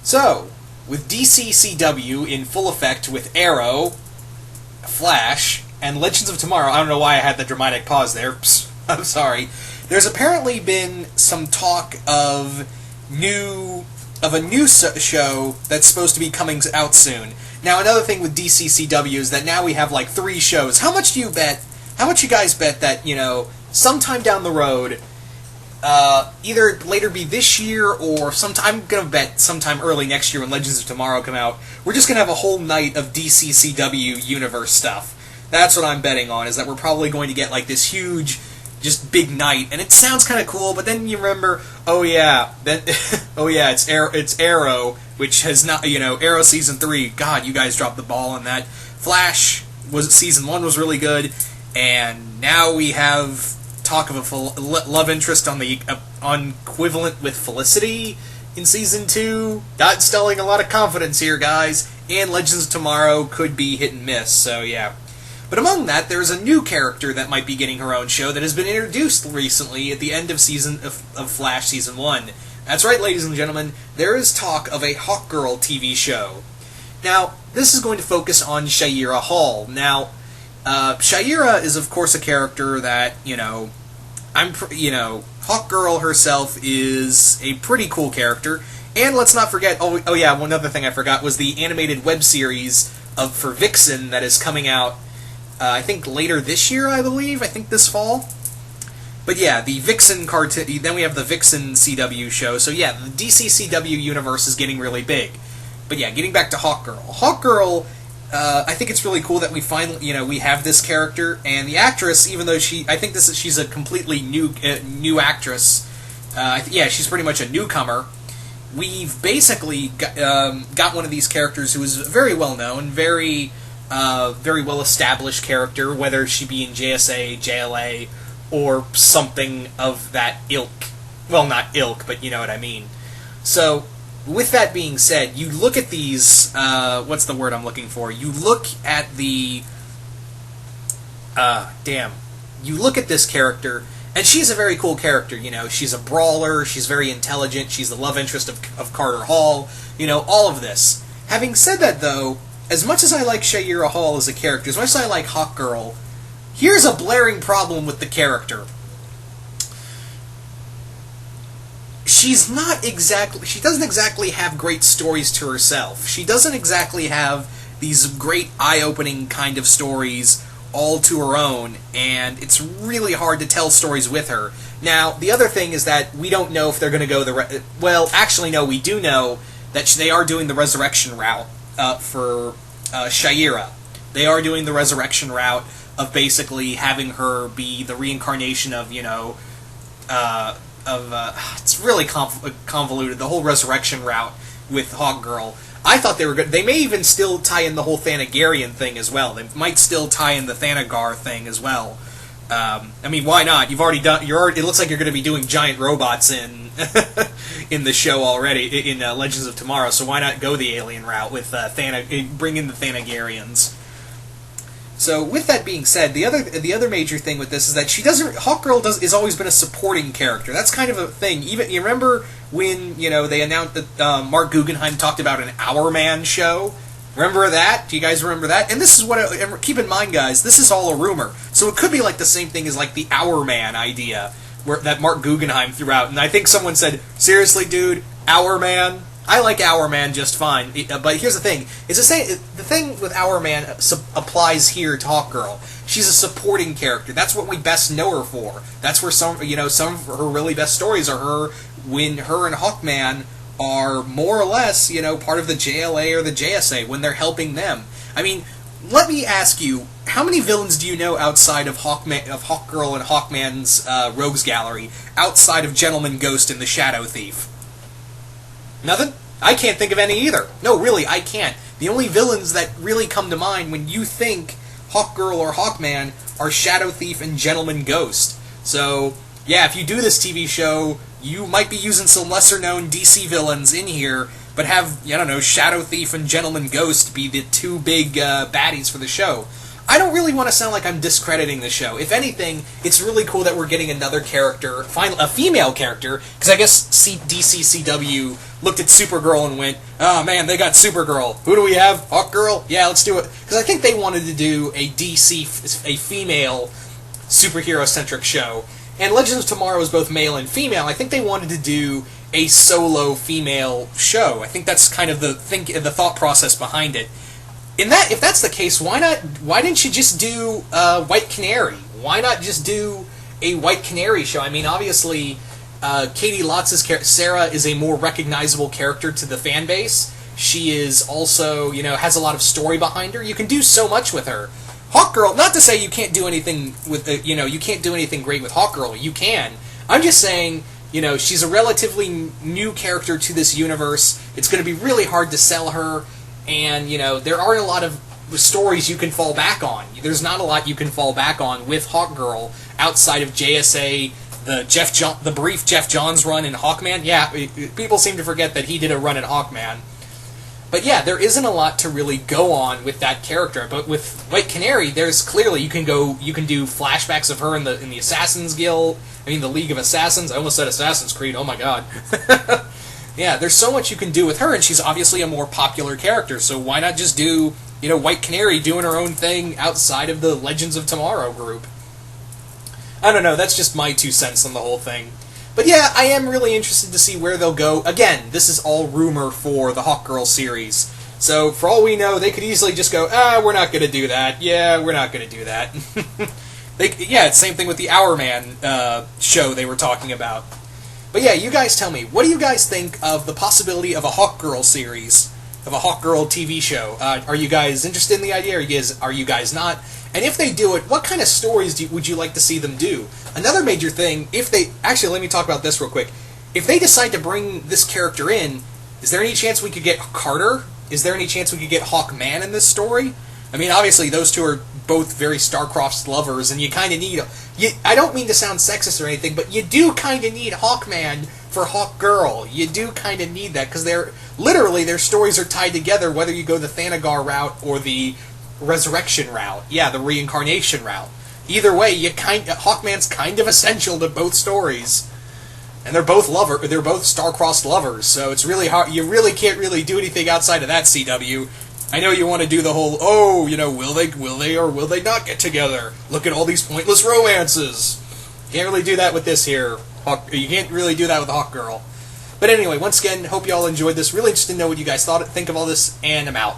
So, with DCCW in full effect with Arrow, Flash, and Legends of Tomorrow, I don't know why I had the dramatic pause there, psst, I'm sorry, there's apparently been some talk of a new show that's supposed to be coming out soon. Now, another thing with DCCW is that now we have like 3 shows. How much you guys bet that, sometime down the road, either later be this year or I'm going to bet sometime early next year when Legends of Tomorrow come out, we're just going to have a whole night of DCCW universe stuff. That's what I'm betting on, is that we're probably going to get like this huge, just big night, and it sounds kind of cool, but then you remember, it's Arrow, which has not, Arrow Season 3, God, you guys dropped the ball on that. Flash, Season 1 was really good, and now we have talk of a love interest on the equivalent with Felicity in Season 2. Not instilling a lot of confidence here, guys, and Legends of Tomorrow could be hit and miss, so yeah. But among that, there's a new character that might be getting her own show that has been introduced recently at the end of Flash Season 1. That's right, ladies and gentlemen, there is talk of a Hawkgirl TV show. Now, this is going to focus on Shayera Hall. Now, Shayera is, of course, a character that, Hawkgirl herself is a pretty cool character. And let's not forget, oh yeah, one other thing I forgot was the animated web series for Vixen that is coming out, I think later this year, I think this fall. But yeah, the Vixen cartoon, then we have the Vixen CW show, so yeah, the DC CW universe is getting really big. But yeah, getting back to Hawkgirl. Hawkgirl, I think it's really cool that we finally, we have this character, and the actress, even though she's a completely new actress, she's pretty much a newcomer. We've basically got one of these characters who is very well known, very well established character, whether she be in JSA, JLA, or something of that ilk. Well, not ilk, but you know what I mean. So, with that being said, you look at these, what's the word I'm looking for? You look at you look at this character, and she's a very cool character, she's a brawler, she's very intelligent, she's the love interest of Carter Hall, all of this. Having said that, though, as much as I like Shayera Hall as a character, as much as I like Hawkgirl, here's a blaring problem with the character. She doesn't exactly have great stories to herself. She doesn't exactly have these great eye-opening kind of stories all to her own, and it's really hard to tell stories with her. Now, the other thing is that we don't know if they're going to go we do know that they are doing the resurrection route for Shayera. They are doing the resurrection route of basically having her be the reincarnation of, it's really convoluted, the whole resurrection route with Hawkgirl. I thought they were good. They may even still tie in the whole Thanagarian thing as well. They might still tie in the Thanagar thing as well. Why not? It looks like you're going to be doing giant robots in the show already, in Legends of Tomorrow, so why not go the alien route with bring in the Thanagarians? So, with that being said, the other major thing with this is that Hawkgirl has always been a supporting character. That's kind of a thing. Even, you remember when, they announced that Mark Guggenheim talked about an Hourman show? Remember that? Do you guys remember that? And this is and keep in mind, guys, this is all a rumor. So it could be like the same thing as like the Hourman idea that Mark Guggenheim threw out. And I think someone said, seriously, dude, Hourman? I like Hourman just fine. But here's the thing. The thing with Hourman applies here to Hawkgirl. She's a supporting character. That's what we best know her for. That's where some of her really best stories are her when her and Hawkman are more or less, part of the JLA or the JSA when they're helping them. Let me ask you, how many villains do you know outside of Hawkgirl and Hawkman's Rogues Gallery, outside of Gentleman Ghost and the Shadow Thief? Nothing? I can't think of any either. No, really, I can't. The only villains that really come to mind when you think Hawkgirl or Hawkman are Shadow Thief and Gentleman Ghost. So, yeah, if you do this TV show, you might be using some lesser-known DC villains in here, but have, Shadow Thief and Gentleman Ghost be the two big baddies for the show. I don't really want to sound like I'm discrediting the show. If anything, it's really cool that we're getting another character, a female character, because I guess DCCW looked at Supergirl and went, oh man, they got Supergirl. Who do we have? Hawkgirl? Yeah, let's do it. Because I think they wanted to do a female superhero-centric show. And Legends of Tomorrow is both male and female. I think they wanted to do a solo female show. I think that's kind of the thought process behind it. If that's the case, why didn't you just do White Canary? Why not just do a White Canary show? I mean, obviously, Katie Lotz's Sarah is a more recognizable character to the fan base. She is also, has a lot of story behind her. You can do so much with her. Hawkgirl, not to say you can't do anything with, you can't do anything great with Hawkgirl. You can. I'm just saying, she's a relatively new character to this universe. It's going to be really hard to sell her. And, there aren't a lot of stories you can fall back on. There's not a lot you can fall back on with Hawkgirl outside of JSA, the brief Jeff Johns run in Hawkman. Yeah, people seem to forget that he did a run in Hawkman. But yeah, there isn't a lot to really go on with that character. But with White Canary, there's clearly you can do flashbacks of her in the Assassin's Guild. The League of Assassins. I almost said Assassin's Creed. Oh my god. Yeah, there's so much you can do with her, and she's obviously a more popular character, so why not just do, White Canary doing her own thing outside of the Legends of Tomorrow group? I don't know, that's just my 2 cents on the whole thing. But yeah, I am really interested to see where they'll go. Again, this is all rumor for the Hawkgirl series, so for all we know, they could easily just go, we're not going to do that. Yeah, we're not going to do that. It's same thing with the Hourman show they were talking about. But yeah, you guys tell me, what do you guys think of the possibility of a Hawkgirl series, of a Hawkgirl TV show? Are you guys interested in the idea, or are you guys not? And if they do it, what kind of stories would you like to see them do? Another major thing, actually, let me talk about this real quick. If they decide to bring this character in, is there any chance we could get Carter? Is there any chance we could get Hawkman in this story? Obviously, those two are both very Star-Crossed lovers, and you kind of need... I don't mean to sound sexist or anything, but you do kind of need Hawkman for Hawkgirl. You do kind of need that, because their stories are tied together, whether you go the Thanagar route or the Resurrection route. Yeah, the Reincarnation route. Either way, Hawkman's kind of essential to both stories. And they're both Star-Crossed lovers, so it's really hard. You really can't really do anything outside of that, CW. I know you want to do the whole, will they or will they not get together? Look at all these pointless romances. You can't really do that with this here. You can't really do that with Hawkgirl. But anyway, once again, hope you all enjoyed this. Really interested to know what you guys think of all this, and I'm out.